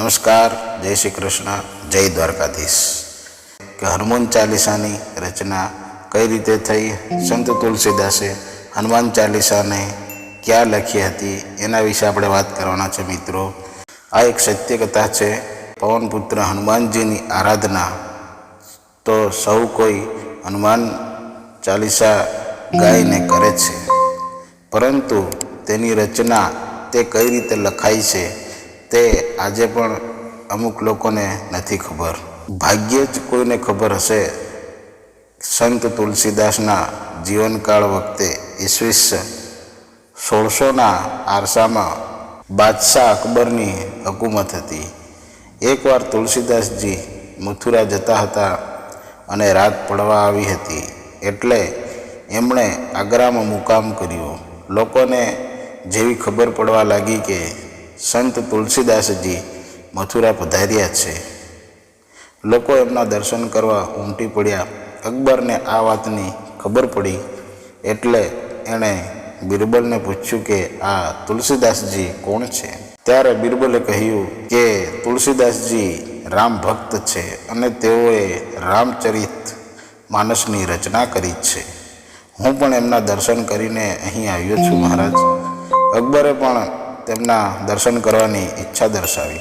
नमस्कार, जय श्री कृष्ण, जय द्वारकाधीश। कि हनुमान चालीसा की रचना कई रीते थई। संत तुलसीदासे हनुमान चालीसा ने क्या लखी हती एना विषे आपणे बात करवाना छे। मित्रों, आ एक सत्य कथा है। पवन पुत्र हनुमान जी की आराधना तो सौ कोई हनुमान चालीसा गायने करे छे, परंतु तेनी रचना ते कई रीते लखाई छे ते आजे पण अमुक लोकोने नथी खबर। भाग्ये ज कोईने खबर हशे। संत तुलसीदासना जीवनकाल वखते ईस्वीस 1600 आरसामां बादशाह अकबरनी हुकूमत हती। एक वार तुलसीदासजी मथुरा जता हता अने रात पड़वा आवी हती, एटले एमणे आगरामां मुकाम कर्यो। लोकोने जेवी खबर पड़वा लागी के संत तुलसीदासजी मथुरा पधार्या छे, लोको एमना दर्शन करवा उमटी पड्या। अकबर ने आ वातनी खबर पड़ी एटले एणे बीरबलने पूछ्यु के आ तुलसीदासजी कोण छे। त्यारे बीरबले कह्यु के तुलसीदासजी राम भक्त छे अने तेओए रामचरित मानसनी रचना करी छे। हूँ पण एमना दर्शन करीने अहीं आव्यो छुं महाराज। अकबरे पण तेमना दर्शन करवानी इच्छा दर्शावी।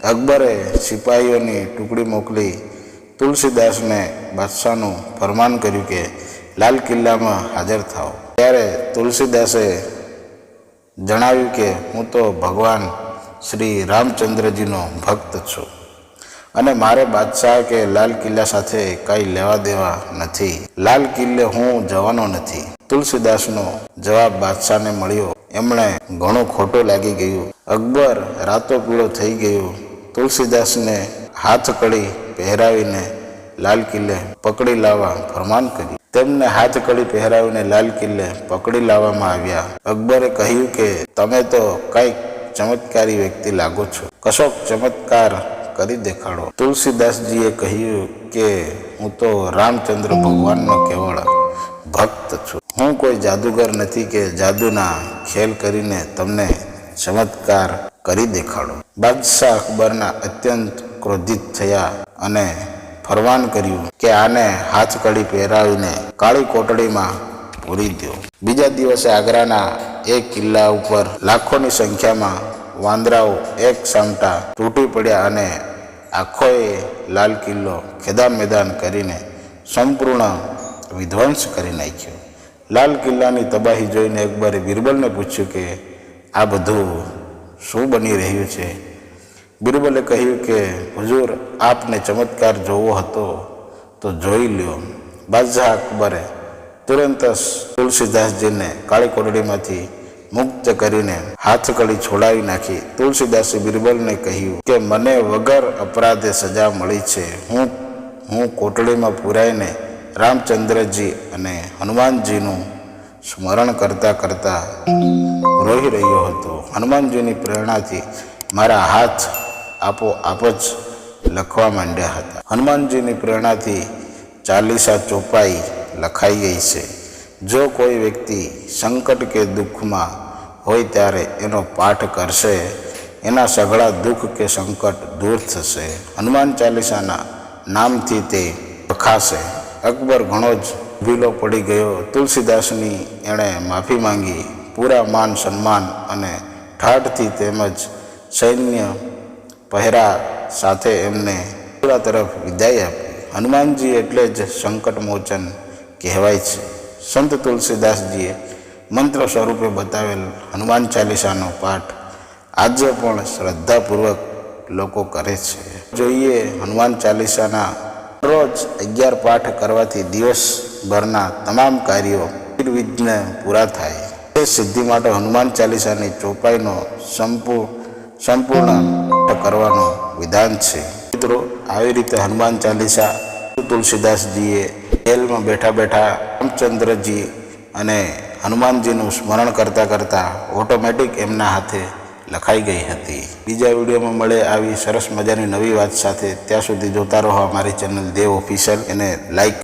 अकबरे सिपाहीओनी टुकड़ी मोकली तुलसीदास ने बादशाहनु फरमान कर्यु के लाल किल्ला में हाजर थाओ। त्यारे तुलसीदासे जणाव्यु के हूँ तो भगवान श्री रामचंद्रजीनो भक्त छुं अने मारे बादशाह के लाल किल्ला साथे काई लेवा देवा नथी। लाल किल्ले हूँ जवानो नथी। तुलसीदासनो जवाब बादशाह ने मळ्यो। एमणे घणो खोटो लागी गयुं। अकबर रातो पीळो थई गयो। तुलसीदास ने हाथ कड़ी पहेरावीने लाल किल्ले पकड़ी लावा फरमान कर्युं। तेमने हाथ कड़ी पहेरावीने लाल किल्ले पकड़ी लावामां आव्या। अकबरे कह्युं के तमे तो कई चमत्कारी व्यक्ति लागो छो, कशोक चमत्कार करी देखाड़ो। तुलसीदासजीए कह्युं के हूँ तो रामचंद्र भगवाननो केवल भक्त छुं। हूँ कोई जादूगर नथी के जादूना खेल करीने तमने चमत्कार करी देखाड़ो। बादशाह अकबरना अत्यंत क्रोधित थया अने फरमान कर्युं के आने हाथ कड़ी पहेरावीने काळी कोटड़ीमां पूरी दो। बीजा दिवसे आगराना एक किल्ला उपर लाखोनी संख्यामां वांदराओ एक सामटा तूटी पड्या अने आखोए लाल किल्लो खेदा मैदान करीने संपूर्ण विध्वंस करी नाख्यो। लाल किल्लानी तबाही जोईने अकबरे बीरबलने पूछ्यु के आ बधुं शुं बनी रह्युं छे। बीरबले कह्युं के हुजूर, आपने चमत्कार जोवो हतो तो जोई ल्यो। बादशाह अकबरे तुरंत तुलसीदासजी ने काळी कोटड़ीमांथी मुक्त करीने हाथ कड़ी छोड़ावी नाखी। तुलसीदासे बीरबलने कह्युं के मने वगर अपराधे सजा मळी छे। हूँ कोटड़ीमां पूराईने रामचंद्रजी अने हनुमानजीनु स्मरण करता करता रोई रह्यो हतो। हनुमानजीनी प्रेरणाथी मारा हाथ आपो आप ज लखवा मांड्या हता। हनुमानजीनी प्रेरणाथी चालीसा चौपाई लखाई गई छे। जो कोई व्यक्ति संकट के दुख में होय त्यारे एनो पाठ करशे, एना सगळा दुख के संकट दूर थशे। हनुमान चालीसाना नामथी ते लखाशे। अकबर घणो ज भीलो पड़ी गयो। तुलसीदासनी एणे माफी मांगी। पूरा मान सन्मान अने ठाठथी तेमज सैन्य पहेरा साथे एमने पूरा तरफ विदाई आपी। हनुमानजी एटले ज संकट मोचन कहेवाय छे। संत तुलसीदासजीए मंत्र स्वरूपे बतावेल हनुमान चालीसानो पाठ आज पण श्रद्धापूर्वक लोको करे छे। जोईए हनुमान चालीसाना रोज 11 पाठ करवाथी दिवस भरना तमाम कार्यों निर्विघ्न पूरा थाय। ते सिद्धि माटे हनुमान चालीसानी चौपाईनो संपूर्ण करवानो विधान छे। मित्रों, आवी रीते हनुमान चालीसा तुलसीदासजीए जेल में बैठा बैठा रामचंद्रजी अने हनुमानजीनु स्मरण करता करता ऑटोमेटिक एमना हाथे लखाई गई हती। बीजा विडियो में मळे आवी सरस मजानी नवी वात साथे। त्यां सुधी जोता रहो अमारी चेनल देव ऑफिशियल। एने लाइक